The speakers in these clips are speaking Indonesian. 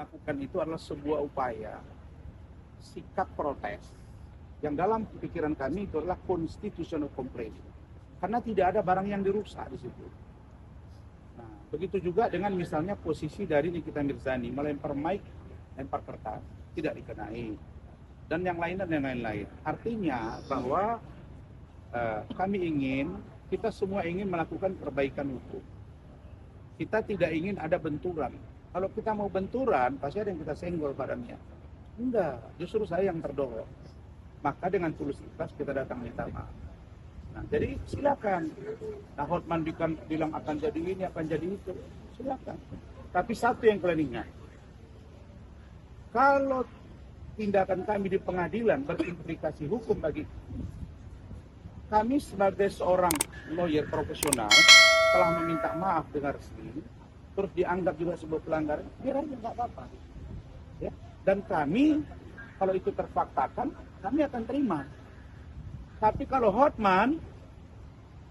Lakukan itu adalah sebuah upaya sikap protes yang dalam pikiran kami itu adalah constitutional complaint, karena tidak ada barang yang dirusak di situ. Nah, begitu juga dengan misalnya posisi dari Nikita Mirzani melempar mic, lempar kertas, tidak dikenai, dan yang lain-lain. Artinya bahwa kita semua ingin melakukan perbaikan hukum. Kita tidak ingin ada benturan. Kalau kita mau benturan, pasti ada yang kita senggol badannya. Enggak, justru saya yang terdorong. Maka dengan tulus ikhlas kita datang minta maaf. Nah, jadi silakan. Nah, Hotman bilang akan jadi ini, akan jadi itu. Silakan. Tapi satu yang kalian ingat. Kalau tindakan kami di pengadilan berimplikasi hukum bagi kami sebagai seorang lawyer profesional telah meminta maaf dengan resmi, terus dianggap juga sebuah pelanggaran, biar aja nggak apa-apa. Ya. Dan kami, kalau itu terfaktakan, kami akan terima. Tapi kalau Hotman,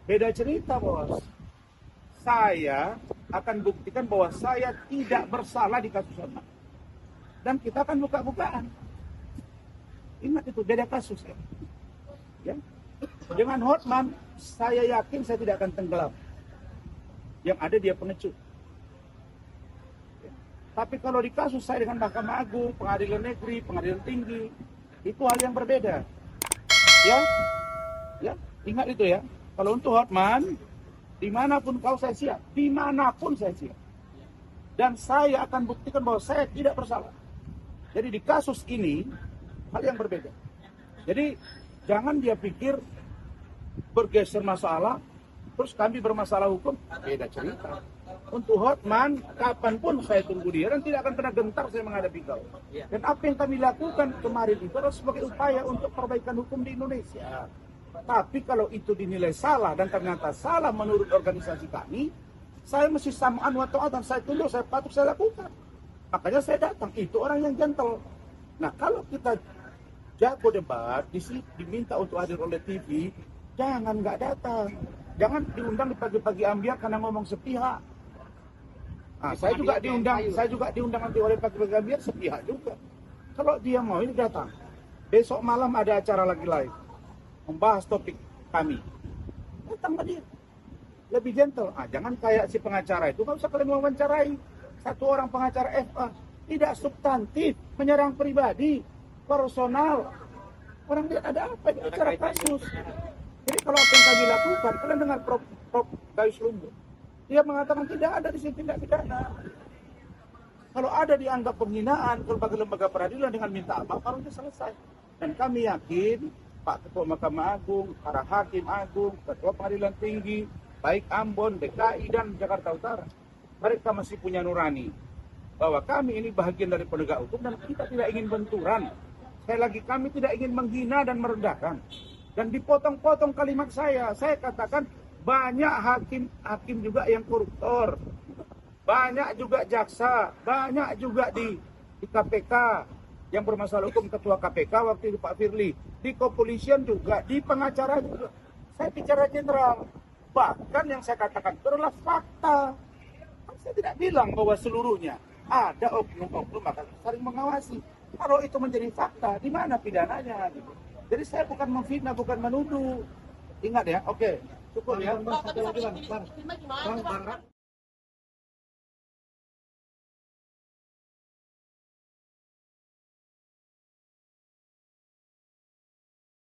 beda cerita, bos. Saya akan buktikan bahwa saya tidak bersalah di kasus Hotman. Dan kita akan buka-bukaan. Ingat itu, beda kasus ya. Ya. Dengan Hotman, saya yakin saya tidak akan tenggelam. Yang ada dia pengecut. Tapi kalau di kasus saya dengan Mahkamah Agung, Pengadilan Negeri, Pengadilan Tinggi, itu hal yang berbeda. Ya, ingat itu ya. Kalau untuk Hotman, dimanapun kau saya siap, dimanapun saya siap. Dan saya akan buktikan bahwa saya tidak bersalah. Jadi di kasus ini, hal yang berbeda. Jadi jangan dia pikir bergeser masalah, terus kami bermasalah hukum, beda cerita. Untuk Hotman, kapanpun saya tunggu dia dan tidak akan pernah gentar saya menghadapi kau. Dan apa yang kami lakukan kemarin itu adalah sebagai upaya untuk perbaikan hukum di Indonesia. Tapi kalau itu dinilai salah dan ternyata salah menurut organisasi kami, saya mesti sam'an wa ta'atan, saya tunduk, saya patuh, saya lakukan. Makanya saya datang, itu orang yang gentle. Nah, kalau kita jago debat, diminta untuk hadir oleh TV, jangan nggak datang. Jangan diundang di pagi-pagi ambiar karena ngomong sepihak. Nah, saya juga diundang nanti oleh pagi-pagi ambiar sepihak juga. Kalau dia mau ini datang. Besok malam ada acara lagi live membahas topik kami. Datanglah dia. Lebih gentle. Jangan kayak si pengacara itu, nggak usah kalian wawancarai. Satu orang pengacara FA tidak substantif, menyerang pribadi, personal. Orang lihat ada apa di acara kasus. Jadi kalau apa yang kami lakukan, kalian dengar Prof. Gayus Lumbur, dia mengatakan tidak ada di sini tindak pidana. Kalau ada dianggap penghinaan ke lembaga peradilan dengan minta maaf, baru itu selesai. Dan kami yakin Pak Ketua Mahkamah Agung, para Hakim Agung, Ketua Pengadilan Tinggi, baik Ambon, DKI, dan Jakarta Utara, mereka masih punya nurani bahwa kami ini bagian dari penegak hukum dan kita tidak ingin benturan. Sekali lagi, kami tidak ingin menghina dan merendahkan. Dan dipotong-potong kalimat saya katakan banyak hakim juga yang koruptor, banyak juga jaksa, banyak juga di KPK yang bermasalah hukum, ketua KPK waktu itu Pak Firly, di kepolisian juga, di pengacara juga. Saya bicara general, bahkan yang saya katakan itu adalah fakta. Saya tidak bilang bahwa seluruhnya, ada oknum-oknum akan saling mengawasi. Kalau itu menjadi fakta, di mana pidananya? Gitu. Jadi saya bukan memfitnah, bukan menuduh. Ingat ya, oke, cukup ya.